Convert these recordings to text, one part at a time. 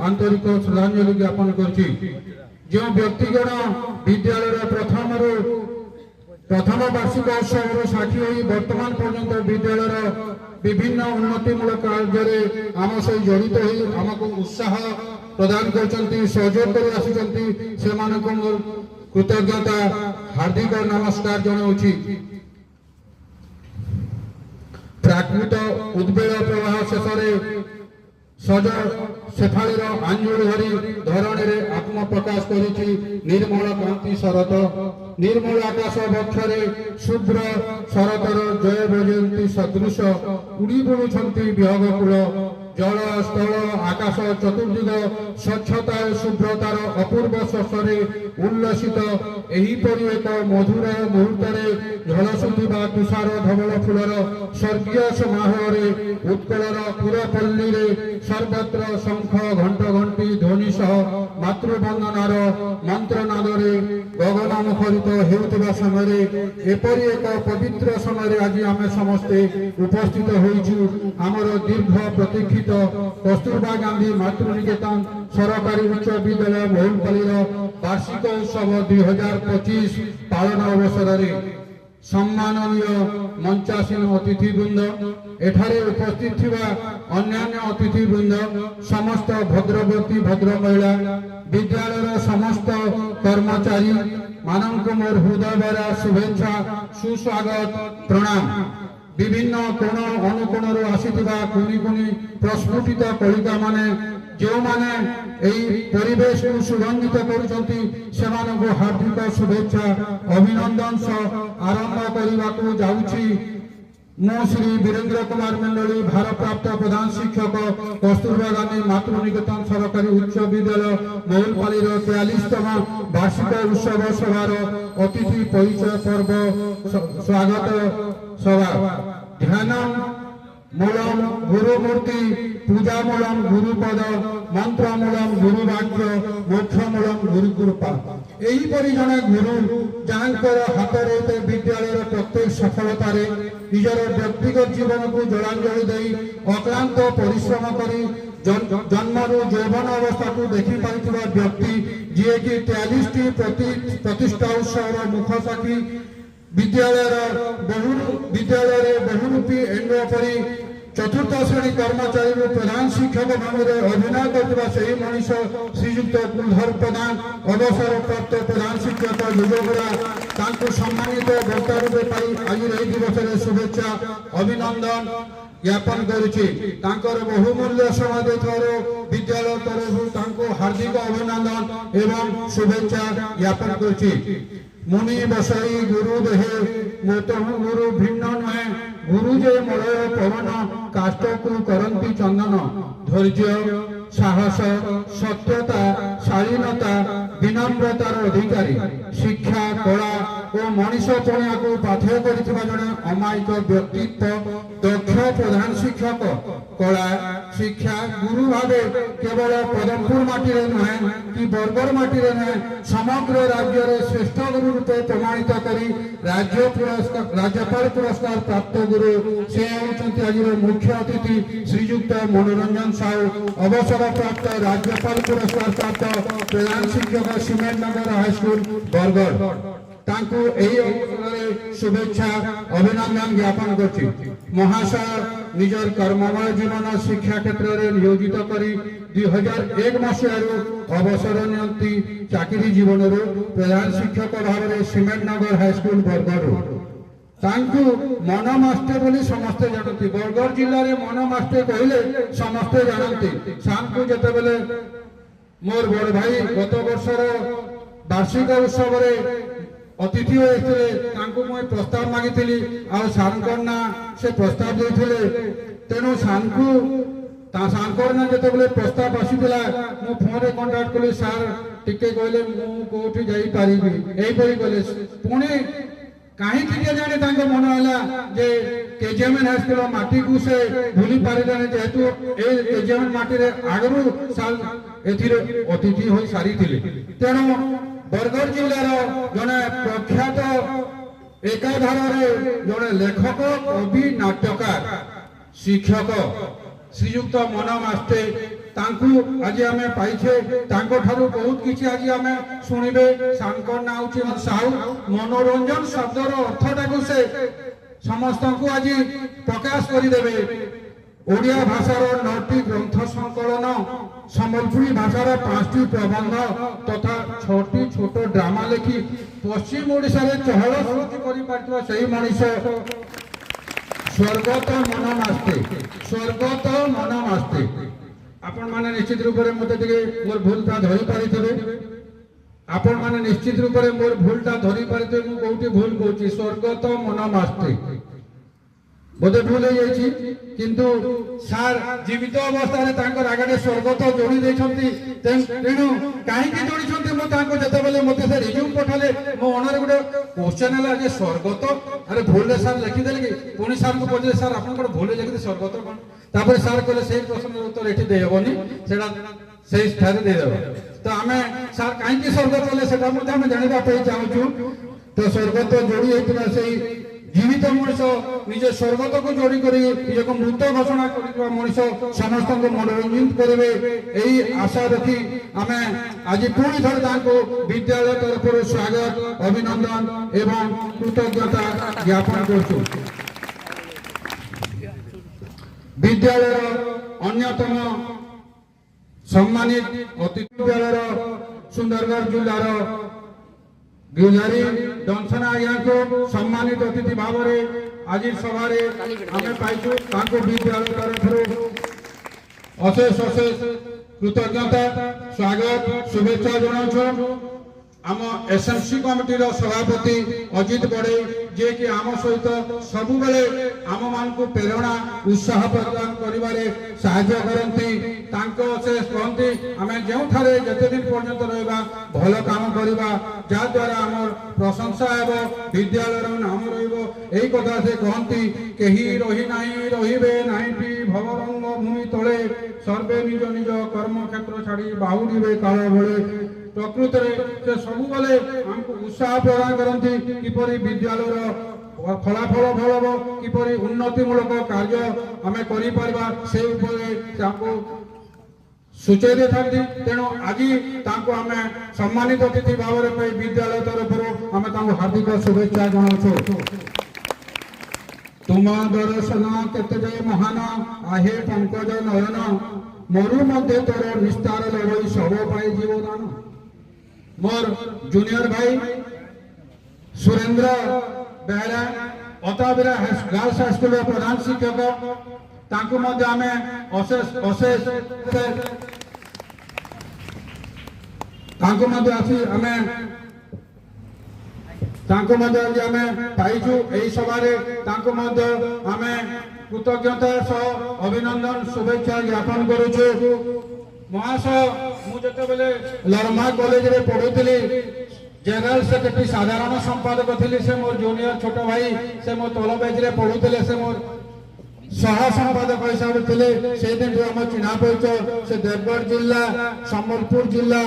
आंतरिक श्रद्धांजलि ज्ञापन करछि। जो व्यक्तिगण विद्यालय प्रथम वार्षिक उत्सव साक्षी हो वर्तमान पर्यंत विद्यालय विभिन्न उन्नतिमूलक कार्य आम सहित जड़ित हो आमको उत्साह प्रदान कर सहयोग कर आसी कृतज्ञता हार्दिक नमस्कार जनाऊँगी। प्राकृत उद्वेल प्रवाह शेष सज शेफालीर आंजुल धरी धरणी आत्म प्रकाश करिछि निर्मल कांति शरत निर्मल आकाश बक्षरे शुभ्र शरतर जय बजयंती सदृश उड़ी बुलुछंती विहगकूल जल स्थल आकाश चतुर्दिग स्वच्छता शुभ्रतार अपूर्व शस्त्रे उल्लसित एहीपरि एक मधुर मुहूर्त झलसुवा तुषार धवल फूलर स्वर्गीय समारोह उत्कलर पुरपल्ली सर्वत्र शंख घंट घंटी ध्वनि सह मातृवंदनार मंत्रनाद गगन मुखरित हेउथिबा समय एपरि एक पवित्र समय आज आम समस्ते उपस्थित होइछु। आमर दीर्घ प्रतीक्षित कस्तूरबा गांधी मातृनिकेतन सरकारी उच्च विद्यालय मोहनपल्लीर वार्षिक उत्सव 2025 पालन अवसर में सम्माननीय मंचासीन अतिथिवृंद एठारे उपस्थित थिबा अन्यान्य अतिथिवृंद समस्त भद्रवर्ती भद्र महिला विद्यालय समस्त कर्मचारी मानक मोर हृदय भरा शुभेच्छा सुस्वागत प्रणाम। विभिन्न कोण अनुकोण आसीथिबा कुनी कुनी प्रस्फुटित कलिका माने जो माने एई परिवेश को सुगंधित करुचंती सेमानकु हार्दिक शुभेच्छा अभिनंदन सह आरंभ करने जाऊँगी। मो श्री वीरेंद्र कुमार मंडली भारप्राप्त प्रधान शिक्षक कस्तूरबा गांधी मातृनिकेतन सरकारी उच्च विद्यालय मोहनपल्लीर 43तम वार्षिक उत्सव सभार अतिथि परिचय पर्व स्वागत सभा ध्यान मूलम गुरुमूर्ति पूजा मूलम गुरुपद मंत्र मूलम गुरुवाक्य मोक्ष मूलम गुरुकृपा एहीपरि जने गुरु जहाँकर हाथ रहते विद्यालय प्रत्येक सफलतार निजर व्यक्तिगत जीवन को जलांजलि दे अक्लांत परिश्रम करी जन्मरू यौवन अवस्था को देखी पाई व्यक्ति जी कि 43टी प्रतिष्ठा उत्सव मुख साक्षी विद्यालय बहुरूपी एंडो परी चतुर्थ श्रेणी कर्मचारी प्रधान शिक्षक भाव में अभिनय कर मनीष श्रीजुक्त कुलधर प्रधान अवसर प्राप्त प्रधान शिक्षक युगगुरा सम्मानित वक्ता रूपे पाई आज यही दिवस में शुभेच्छा अभिनंदन ज्ञापन करुछि। बहुमूल्य समय देथिबारु विद्यालय तरफ हार्दिक अभिनंदन एवं शुभेच्छा ज्ञापन करुछि। मुनि बसई गुरु देहे मोतहु गुरु भिन्न नुहे गुरु जे मलय पवन काष्ठ को करंती चंदन धैर्य साहस सत्यता शालीनता विनम्रतार अधिकारी शिक्षा कला और मनीषपणिया को पाथेय करिथिबा जणे अमायिक व्यक्तित्व दक्ष प्रधान शिक्षक कला शिक्षा गुरु भावे केवल पदमपुर माटी नुहे कि बरगढ़ माटी नुहे समग्र राज्य रे श्रेष्ठ गुरु रूपे प्रमाणित करी राज्यपाल पुरस्कार प्राप्त गुरु से होचंती आज मुख्य अतिथि श्रीजुक्त मनोरंजन साहू अवसर प्राप्त राज्यपाल पुरस्कार प्राप्त प्रधान शिक्षक सीमेंट नगर हाईस्कूल बरगढ़ तांको एही अवसर शुभेच्छा अभिनंदन ज्ञापन करछि। महाशय निजर कर्ममय जीवन शिक्षा क्षेत्र में नियोजित करी 2001 मसीहारू अवसर नियंती चाकरी जीवन प्रधान शिक्षक भाव में सीमेंट नगर हाईस्कूल बरगढ़ तांको मन मास्टे बोली समस्ते जानती बरगढ़ जिले में मन मास्टे कहले समस्ते जानती सांको जेते बेले मोर बड़ भाई गत वर्षर वार्षिक उत्सव अतिथि होते प्रस्ताव मागिली आर ना से प्रस्ताव देते तेणु सानकु सानकर ना जो प्रस्ताव आसीला मु फोन रे कांटेक्ट कली सार टिके कहले मु कोठी जाई पारिबी एही कहले पुणी कहीं जाने मन है जे केजीएमएन हाईस्कूल माटी को से भूली पारे जेहेतु केजीएमएन माटी आगु साल अतिथि हो सारी तेणु बरगढ़ जिलार जड़े प्रख्यात एकाधार जड़े लेखक कवि नाट्यकार शिक्षक श्रीजुक्त मन मास्टे तांकु आज आमे पाइछे तांको ठारू बहुत किछि आज आमे सुनिबे सांकर ना होछि साहू मनोरंजन शब्दर अर्थटाकु से समस्त को आज प्रकाश करि देबे ओडिया भाषार 9टी ग्रंथ संकलन सम्बलपुरी भाषार 5टी प्रबंध तथा 6टी छोट ड्रामा लेखि पश्चिम ओडिशा रे चहल सृष्टि करि पारथवा सेही मनीष स्वर्गत मनमास्ते आपण माने निश्चित रूप से मते टिके मोर भूलटा धरि पारिथिबे आपण माने निश्चित रूप से मोर भूलटा धरि पारिथिबे मु कोउटी भूल कहूची स्वर्गत मनमास्ते बोधे भूल हो जाइछि किंतु सार जीवित अवस्था रे तांकर आगडे स्वर्गत जोड़ी देछंती तेनु काहे की जोड़ी छंती मु तांको जते बेले मते से रिज्यूम पठाले मो ओनर गुडे क्वेश्चन हला जे स्वर्गत अरे भूल रे सार लिखि देले कि पुनी सार को पजे सार आपन को भूल लिखि दे स्वर्गत कोन तापर सार कहले सेही प्रश्न उत्तर एठी दे हेबनी सेडा सेही स्थान दे देबो तो हमें सार काहे की स्वर्गत बोले सेटा मु हम जानिबा पे चाहू तो स्वर्गत जोड़ी हेतिना सेही जीवित मनुष्य निज स्वर्गत को जोड़ी करी एक मृत घोषणा कर मनुष्य समस्त को मनोरंजन करेंगे यही आशा रखी आम आज पुणी थर विद्यालय तरफ स्वागत अभिनंदन एवं कृतज्ञता ज्ञापन कर विद्यालय अन्यतम सम्मानित अतिथि विद्यालय सुंदरगढ़ जिलार गिरधारी दंसना आज्ञा को सम्मानित अतिथि भाव में आज सभा आम पाइछु विद्यालय तरफ अशेष अशेष कृतज्ञता स्वागत शुभेच्छा जनाऊँ आम एसएमसी कमिटी सभापति अजित बड़े जे कि आम सहित सब बेले आम मान को प्रेरणा उत्साह प्रदान करिवारे सहायता करती कहती आम जो जिते दिन पर्यंत रहा भल काम करवा जहाद्वारा आम प्रशंसा है विद्यालय नाम रही कथा से कहती कहीं रही नहीं रहिबे नाइटी भवरंग भूमि तले सर्वे निज निज कर्म क्षेत्र छाड़ी बाहुड़े काल बेले प्रकृत से सब बेले आमको उत्साह प्रदान करती किपरि विद्यालय फलाफल भल हम किपरि उन्नतिमूलक कार्य आम कर सूचय था तेणु आज आम सम्मानित अतिथि भाव में विद्यालय तरफ आम हार्दिक शुभेच्छा जनाऊँ तुम दर्शन केते महान आहे पंकज नयन मरु मध्य तोर निस्तार लड़ई सब पाई जीवदान मोर जूनियर भाई Surendra Behera Attabira girls high school प्रधान शिक्षक तांको मध्य आमे अशेष अशेष तांको मध्य आसी आमे तांको मध्य आमे पाइछु एई सभा रे तांको मध्य आमे कृतज्ञता सह अभिनंदन शुभेच्छा ज्ञापन करूछु महाशय मु जते बेले लरमा कॉलेज रे पढुतली जनरल सेक्रेटरी साधारण संपादक थिली से मोर जूनियर छोट भाई से मोर तल बेच रे पढुतले से मोर सह संपादक हिसाब थिले से दिन हम चिन्हा परिचय से देवगढ़ जिला संबलपुर जिला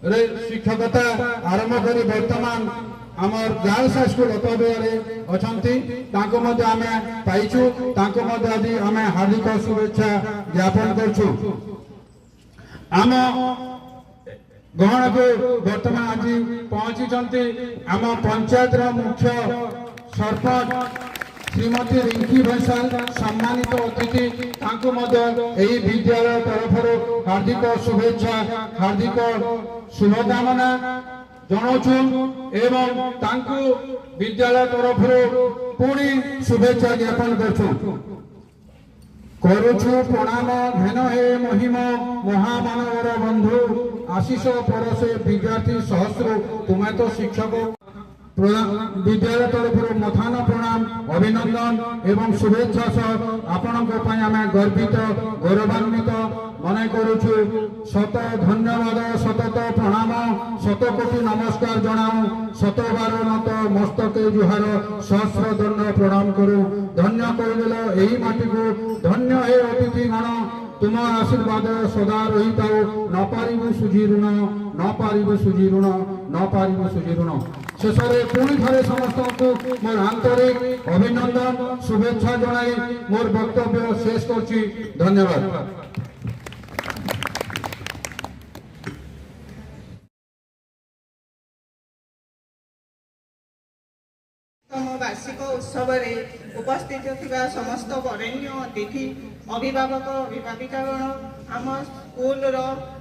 रे शिक्षकता आरंभ करी वर्तमान आमर गर्ल्स हाई स्कूल अतबेरे अछंती तांको मध्य आमे पाइछु तांको मध्य आदि आमे हार्दिक शुभेच्छा ज्ञापन करछु आम गहन को वर्तमान आज पहुंची आम पंचायत मुख्य सरपंच श्रीमती रिंकी भंसाल सम्मानित अतिथि तांको मध्य एही विद्यालय तरफ हार्दिक शुभेच्छा हार्दिक शुभकामना जनाऊँ एवं तांको विद्यालय तरफ पुणी शुभेच्छा ज्ञापन करुछु प्रणाम धेन हे महिम महामानवर बंधु आशीष परसे विद्यार्थी सहस्र तुम्हें तो शिक्षक विद्यालय तरफ मथान प्रणाम अभिनंदन एवं शुभेच्छा सह आपण गर्वित गौरवान्वित मन करुछु शत धन्यवाद शतत प्रणाम शत कोटि नमस्कार जनाऊँ शत बार नत मस्तके जुहार सहस्र दंड प्रणाम करू धन्य करदेल एही माटी को धन्य हे अतिथि गण तुम आशीर्वाद सदा रही थाओ न पारिबु सुझी ऋण न पारिबु सुझी ऋण न पारिबु सुझी ऋण शेष में पुणी थे समस्त को मोर आंतरिक अभिनंदन शुभेच्छा जनाई मोर वक्तव्य शेष करछि धन्यवाद। ବାର୍ଷିକ ଉତ୍ସବରେ ଉପସ୍ଥିତ ଥିବା ସମସ୍ତ ବରେଣ୍ୟ ଅତିଥି, ଅଭିଭାବକ, ଅଭିଭାବିକାଗଣ, ଆମ ସ୍କୁଲର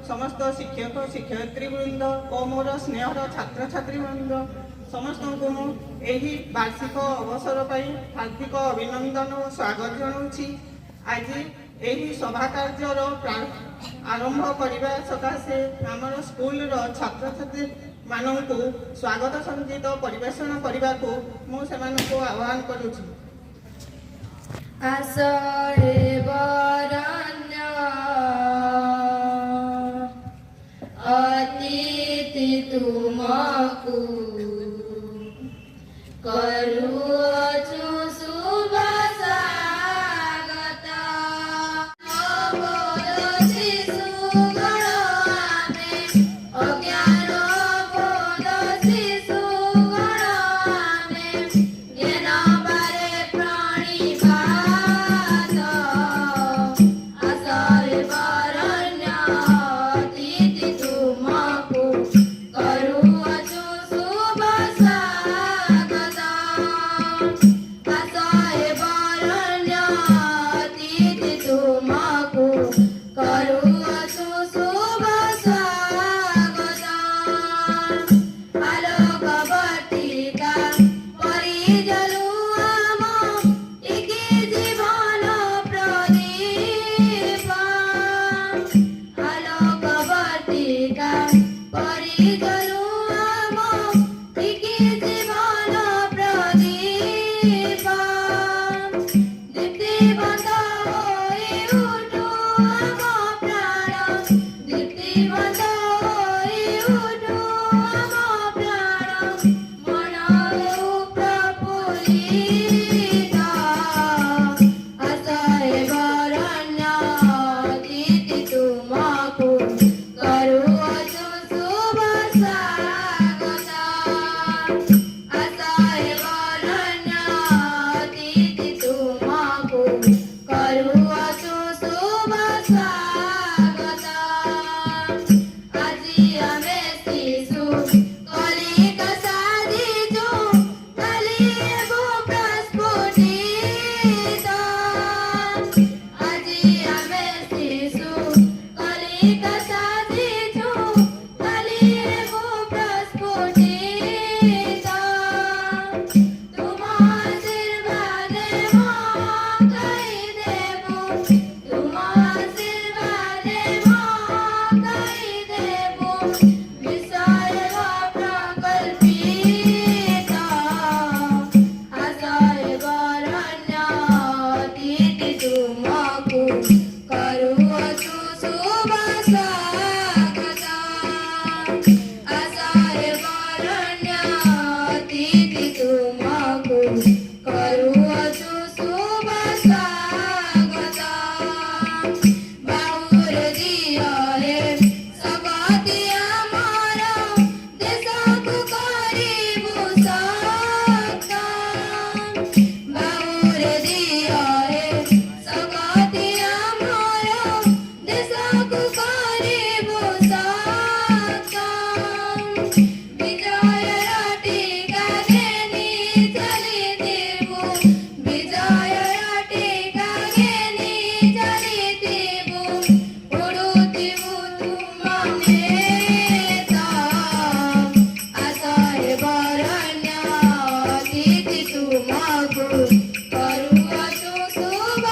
ସମସ୍ତ ଶିକ୍ଷକ ଶିକ୍ଷୟିତ୍ରୀବୃନ୍ଦ ଓ ମୋର ସ୍ନେହର ଛାତ୍ରଛାତ୍ରୀବୃନ୍ଦ ସମସ୍ତଙ୍କୁ ମୁଁ ଏହି ବାର୍ଷିକ ଅବସର ପାଇଁ ହାର୍ଦ୍ଦିକ ଅଭିନନ୍ଦନ ଓ ସ୍ୱାଗତ ଜଣାଉଛି। ଆଜି ଏହି ସଭା କାର୍ଯ୍ୟର ଆରମ୍ଭ କରିବା ସକାଶେ ଆମର ସ୍କୁଲର ଛାତ୍ରଛାତ୍ରୀ ମାନଙ୍କୁ ସ୍ୱାଗତ ସଙ୍ଗୀତ ପରିବେଷଣ କରିବାକୁ ମୁଁ ସେମାନଙ୍କୁ ଆହ୍ୱାନ କରୁଛି। ଆସ ହେ ବରଣ୍ୟ ଅତିଥି ତୁମକୁ କରୁଅଛୁ ଶୁଭ ସ୍ୱାଗତ। ବୋଲ ଶିଶୁଗଣ ଆମେ ଅଜ୍ଞାନ, ବୋଲ ଶିଶୁଗଣ ଆମେ ଜ୍ଞାନ ବାରେ ପ୍ରଣିପାତ। ଆସ ହେ ବରଣ୍ୟ ଅତିଥି ତୁମକୁ କରୁଅଛୁ ଶୁଭ ସ୍ୱାଗତ। ଆସ ହେ ବରଣ୍ୟ ଅତିଥି ତୁମକୁ କରୁଅଛୁ ଶୁଭ ସ୍ୱାଗତ। ଆଲୋକ ବଟିକା ପରିଜଲୁ ଆମ ଟିକି ଜୀବନ ପ୍ରଦୀପ। ଆଲୋକ ବଟିକା ପରିଜଲୁ ଆମ ଟିକି ଜୀବନ ପ୍ରଦୀପ। ଦୀପ୍ତିବନ୍ତ ହୋଇ ଉଠୁ ଆମ ପ୍ରାଣ, ଦୀପ୍ତିବନ୍ତ ହୋଇ ଉଠୁ ଆମ ପ୍ରାଣ। ମନ ହେଉ ପ୍ରଫୁଲ୍ଲିତ। ଆସ ହେ ବରଣ୍ୟ ଅତିଥି ତୁମକୁ କରୁଅଛୁ ଶୁଭ ସ୍ୱାଗତ। ଆସ ହେ ବରଣ୍ୟ ଅତିଥି ତୁମକୁ କରୁଅଛୁ ଶୁଭ ସ୍ୱାଗତ। ଆଜି ଆମେ ଶିଶୁ କଲିକା ସାଜିଛୁ, କାଲି ହେବୁ ପ୍ରସ୍ଫୁଟିତ। ଆଜି ଆମେ ଶିଶୁ କଲିକା ସାଜିଛୁ, କାଲି ହେବୁ ପ୍ରସ୍ଫୁଟିତ। ତୁମ ଆଶୀର୍ବାଦେ ମହକାଇ ଦେବୁ, ତୁମ ଆଶୀର୍ବାଦେ ମହକାଇ ଦେବୁ। ବିଷୟ ପ୍ରକଳ୍ପିତ। ଆସ ହେ ବରଣ୍ୟ ଅତିଥି ତୁମକୁ କରୁଅଛୁ ଶୁଭ ସ୍ୱାଗତ। ଆସ ହେ ବରଣ୍ୟ ଅତିଥି ତୁମକୁ କରୁଅଛୁ ଶୁଭ ସ୍ୱାଗତ। ବାହୁରେ ଦିଅ ହେ ଶପଥି ଆମର, ଦେଶକୁ କରିବୁ ସକ୍ଷମ। ବାହୁରେ ଦିଅ ହେ ଶପଥି ଆମର, ଦେଶକୁ କରିବୁ ସକ୍ଷମ। ବିଜୟର ଟୀକା ଘେନି ଚାଲିଥିବୁ, ବିଜୟର ଟୀକା ଘେନି ଚାଲିଥିବୁ। ଉଡ଼ୁଥିବୁ ତୁମ ନେତ। ଆସ ହେ ବରଣ୍ୟ ଅତିଥି ତୁମକୁ କରୁଅଛୁ ଶୁଭ